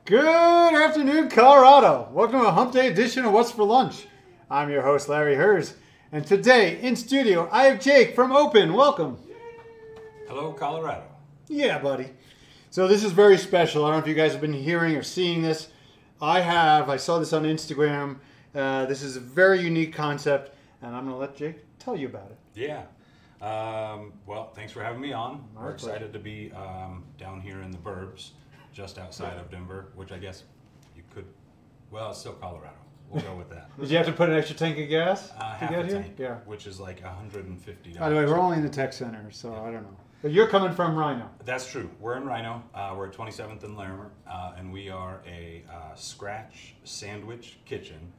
Good afternoon, Colorado. Welcome to a Hump Day edition of What's for Lunch. I'm your host, Larry Hers, and today in studio I have Jake from Open. Welcome. Hello, Colorado. Yeah, buddy. So this is very special. I don't know if you guys have been hearing or seeing this. I have. I saw this on Instagram. This is a very unique concept, and I'm going to let Jake tell you about it. Yeah. Well, thanks for having me on. We're pleasure. excited to be down here in the burbs, just outside of Denver, which I guess you could, well, it's still Colorado. We'll go with that. Did you have to put an extra tank of gas to Half get a here? tank, Yeah. which is like $150. By the way, we're only in the tech center, so I don't know. But you're coming from Rhino. That's true. We're in Rhino. We're at 27th and Larimer, and we are a scratch sandwich kitchen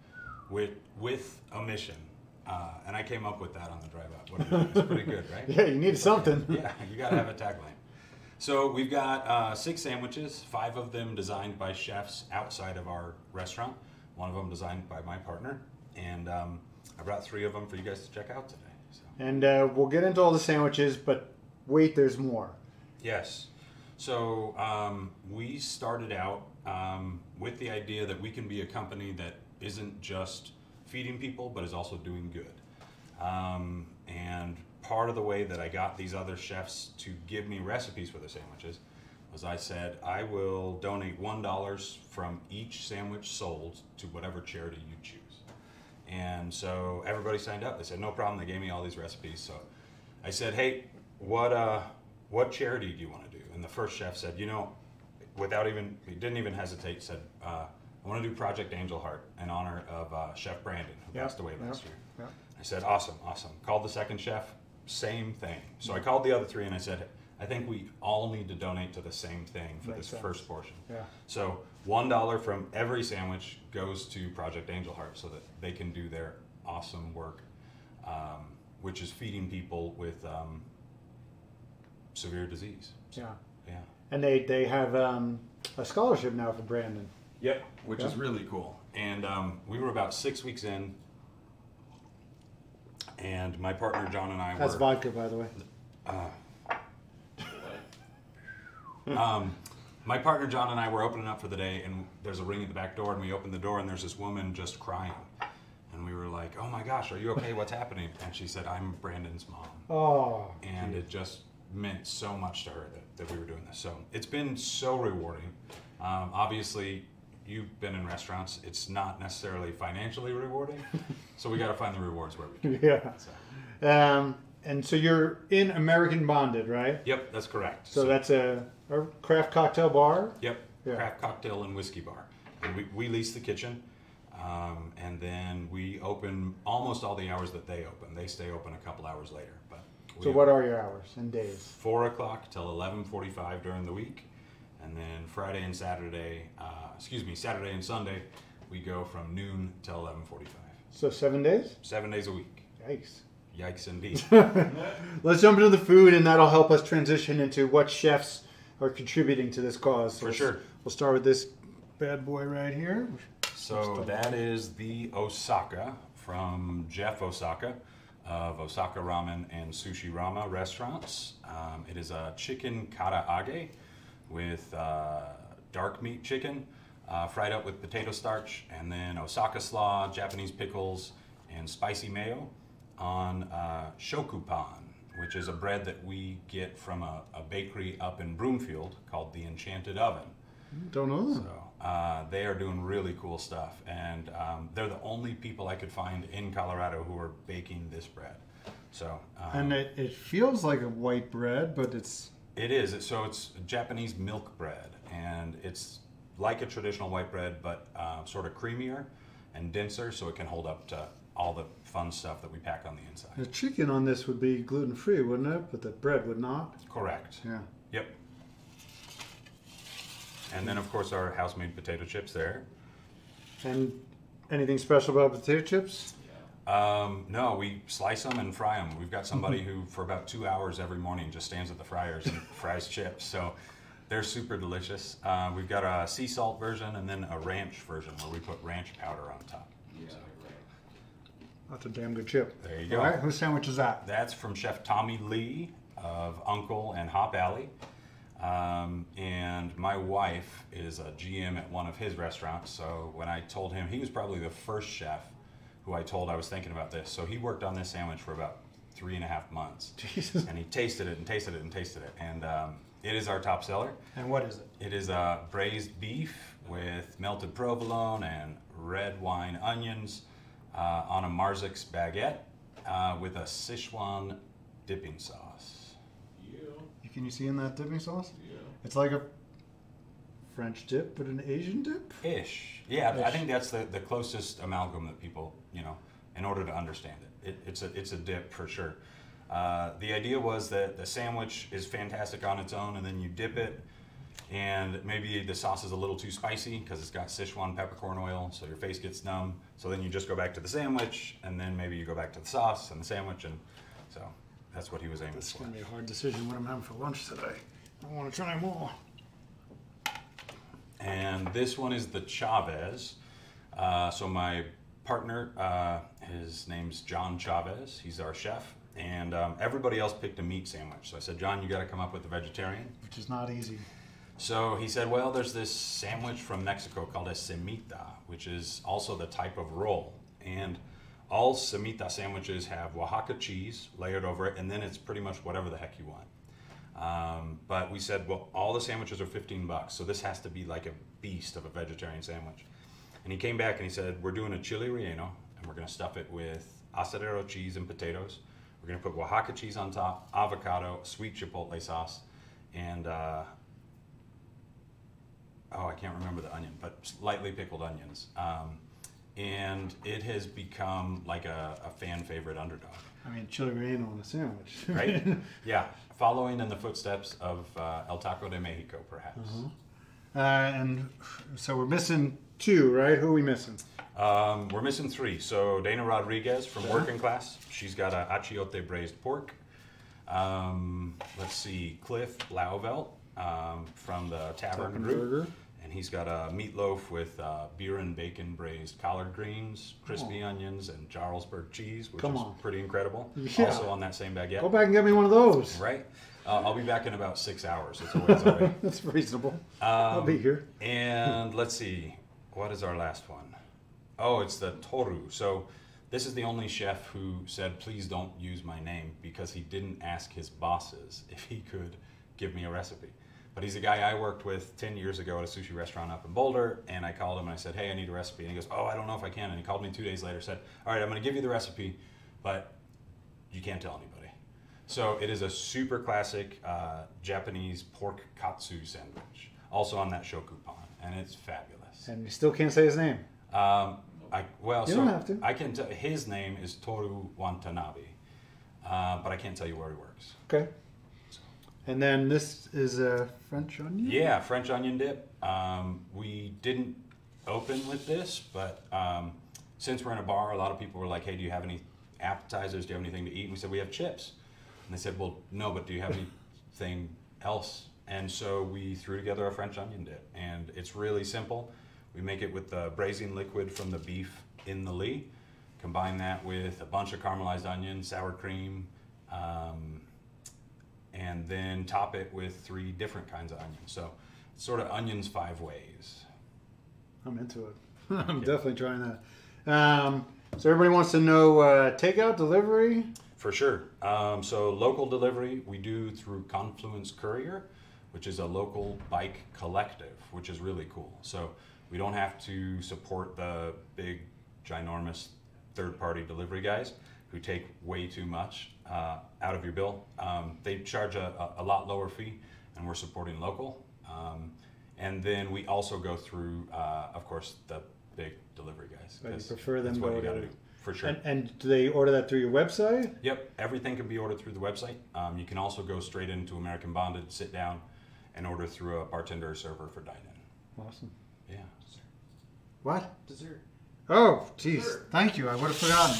with a mission. And I came up with that on the drive up. What do you think? It's pretty good, right? Yeah, you need something. Yeah, you got to have a tagline. So we've got 6 sandwiches, 5 of them designed by chefs outside of our restaurant. One of them designed by my partner. And I brought 3 of them for you guys to check out today. So. And we'll get into all the sandwiches, but wait, there's more. Yes. So we started out with the idea that we can be a company that isn't just feeding people, but is also doing good. And part of the way that I got these other chefs to give me recipes for their sandwiches was I said, I will donate $1 from each sandwich sold to whatever charity you choose. And so everybody signed up. They said, no problem. They gave me all these recipes. So I said, hey, what charity do you want to do? And the first chef said, he didn't even hesitate, said, I want to do Project Angel Heart in honor of Chef Brandon, who passed away last year. Yep. I said, awesome. Called the second chef, same thing. So I called the other 3 and I said, I think we all need to donate to the same thing for this first portion. Yeah. So $1 from every sandwich goes to Project Angel Heart so that they can do their awesome work, which is feeding people with severe disease. So, yeah. And they have a scholarship now for Brandon. Yep, which is really cool. And we were about 6 weeks in, and my partner John and I were... That's vodka, by the way. My partner John and I were opening up for the day, and there's a ring at the back door, and we opened the door, and there's this woman just crying. And we were like, oh my gosh, are you okay? What's happening? And she said, I'm Brandon's mom. Oh. And it just meant so much to her that we were doing this. So it's been so rewarding. Obviously, you've been in restaurants. It's not necessarily financially rewarding. So we got to find the rewards where we can. Yeah. So. And so you're in American Bonded, right? Yep, that's correct. So that's a craft cocktail bar? Yep, Yeah. Craft cocktail and whiskey bar. And we lease the kitchen, and then we open almost all the hours that they open. They stay open a couple hours later. But So what are your hours and days? 4 o'clock till 11:45 during the week, and then Saturday and Sunday, we go from noon till 11:45. So 7 days? 7 days a week. Yikes. Yikes indeed. Let's jump into the food, and that'll help us transition into what chefs are contributing to this cause. So For sure. We'll start with this bad boy right here. So that is the Osaka from Jeff Osaka of Osaka Ramen and Sushi Rama restaurants. It is a chicken karaage with dark meat chicken, fried up with potato starch, and then Osaka slaw, Japanese pickles, and spicy mayo on shokupan, which is a bread that we get from a bakery up in Broomfield called the Enchanted Oven. Don't know them. So they are doing really cool stuff, and they're the only people I could find in Colorado who are baking this bread. So And it feels like a white bread, but it's... It is. So it's Japanese milk bread, and it's like a traditional white bread, but sort of creamier and denser, so it can hold up to all the fun stuff that we pack on the inside. The chicken on this would be gluten-free, wouldn't it? But the bread would not? Correct. Yeah. Yep. And then, of course, our house-made potato chips there. And anything special about potato chips? No, we slice them and fry them. We've got somebody who, for about 2 hours every morning, just stands at the fryers and fries chips. So they're super delicious. We've got a sea salt version and then a ranch version where we put ranch powder on top. Yeah, So, That's a damn good chip. there you go. All right, whose sandwich is that? That's from Chef Tommy Lee of Uncle and Hop Alley. And my wife is a GM at one of his restaurants. So when I told him, he was probably the first chef who I told I was thinking about this. So he worked on this sandwich for about 3.5 months. Jesus. And he tasted it and tasted it and tasted it. And it is our top seller. And what is it? It is braised beef with melted provolone and red wine onions on a Marzix baguette with a Sichuan dipping sauce. Yeah. Can you see in that dipping sauce? Yeah. It's like a French dip, but an Asian dip? Ish. Yeah, I Ish. think that's the closest amalgam that people, in order to understand it. It's a dip for sure. The idea was that the sandwich is fantastic on its own, and then you dip it, and maybe the sauce is a little too spicy because it's got Sichuan peppercorn oil, so your face gets numb. So then you just go back to the sandwich, and then maybe you go back to the sauce and the sandwich, and so that's what he was aiming This is for. going to be a hard decision what I'm having for lunch today. I want to try them all. And this one is the Chavez. So my partner, his name's John Chavez. He's our chef. And everybody else picked a meat sandwich. So I said, John, you got to come up with a vegetarian. Which is not easy. So he said, well, there's this sandwich from Mexico called a semita, which is also the type of roll. And all semita sandwiches have Oaxaca cheese layered over it, and then it's pretty much whatever the heck you want. But we said, well, all the sandwiches are $15, so this has to be like a beast of a vegetarian sandwich. And he came back and he said, we're doing a chili relleno, and we're going to stuff it with asadero cheese and potatoes. We're going to put Oaxaca cheese on top, avocado, sweet chipotle sauce, and I can't remember the onion, but lightly pickled onions. And it has become like a fan favorite underdog. I mean, chili relleno on a sandwich. Right? Yeah. Following in the footsteps of El Taco de Mexico, perhaps. And so we're missing two, right? Who are we missing? We're missing three. So Dana Rodriguez from Working Class. She's got a achiote braised pork. Let's see, Cliff Blauvelt from the Tavern Group. Burger. And he's got a meatloaf with beer and bacon braised collard greens, crispy onions, and Jarlsberg cheese, which is pretty incredible. Yeah. Also on that same baguette. Go back and get me one of those. Right? I'll be back in about 6 hours. It's a ways away. That's reasonable. I'll be here. And let's see, what is our last one? Oh, it's the Toru. So this is the only chef who said, please don't use my name, because he didn't ask his bosses if he could give me a recipe. But he's a guy I worked with 10 years ago at a sushi restaurant up in Boulder, and I called him and I said, hey, I need a recipe. And he goes, oh, I don't know if I can. And he called me 2 days later, said, all right, I'm going to give you the recipe, but you can't tell anybody. So it is a super classic Japanese pork katsu sandwich, also on that shoku pan, and it's fabulous. And you still can't say his name. You don't have to. I can tell his name is Toru Watanabe, but I can't tell you where he works. Okay. And then this is a French onion? Yeah, French onion dip. We didn't open with this, but since we're in a bar, a lot of people were like, hey, do you have any appetizers? Do you have anything to eat? And we said, we have chips. And they said, well, no, but do you have anything else? And so we threw together a French onion dip, and it's really simple. We make it with the braising liquid from the beef in the Lee, combine that with a bunch of caramelized onion, sour cream, and then top it with 3 different kinds of onions. So it's sort of onions 5 ways. I'm into it. I'm definitely trying that. So everybody wants to know takeout, delivery? For sure. So local delivery we do through Confluence Courier, which is a local bike collective, which is really cool. So we don't have to support the big, ginormous third-party delivery guys who take way too much out of your bill. They charge a lot lower fee, and we're supporting local. And then we also go through, of course, the big delivery guys. But you prefer them that's what go you to... gotta do, for sure. And do they order that through your website? Yep, everything can be ordered through the website. You can also go straight into American Bonded, sit down, and order through a bartender or server for dine-in. Awesome. Yeah. What? Dessert. Oh, geez. Thank you. I would have forgotten.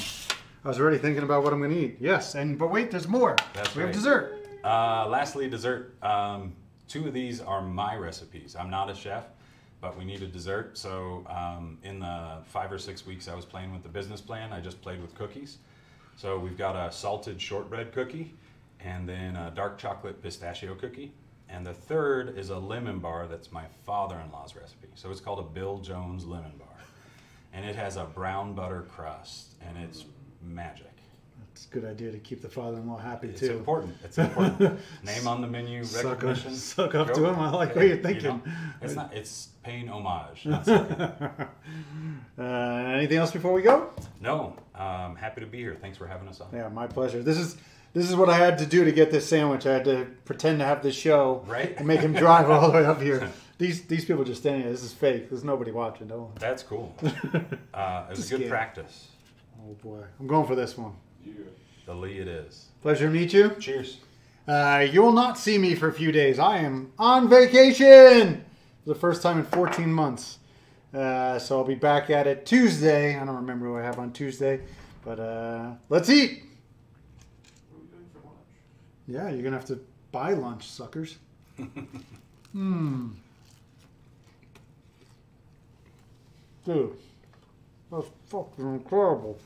I was already thinking about what I'm going to eat. Yes, but wait, there's more. That's we right. have dessert. Lastly, dessert. 2 of these are my recipes. I'm not a chef, but we needed dessert. So in the 5 or 6 weeks I was playing with the business plan, I just played with cookies. So we've got a salted shortbread cookie, and then a dark chocolate pistachio cookie. And the third is a lemon bar that's my father-in-law's recipe. So it's called a Bill Jones lemon bar. And it has a brown butter crust, and it's magic. It's a good idea to keep the father-in-law happy, It's too. important. It's important. Name on the menu, recognition. Suck up to him. I like what you're thinking. You know, it's paying homage. Not sucking. Anything else before we go? No. Happy to be here. Thanks for having us on. Yeah, my pleasure. This is what I had to do to get this sandwich. I had to pretend to have this show, right, and make him drive all the way up here. These people just standing here. This is fake. There's nobody watching. Don't. That's cool. It was a good practice. Oh boy, I'm going for this one. Yeah. The Lee it is. Pleasure to meet you. Cheers. You will not see me for a few days. I am on vacation for the first time in 14 months. So I'll be back at it Tuesday. I don't remember what I have on Tuesday, but let's eat. What are we doing for lunch? Yeah, you're gonna have to buy lunch, suckers. Dude, that's fucking incredible.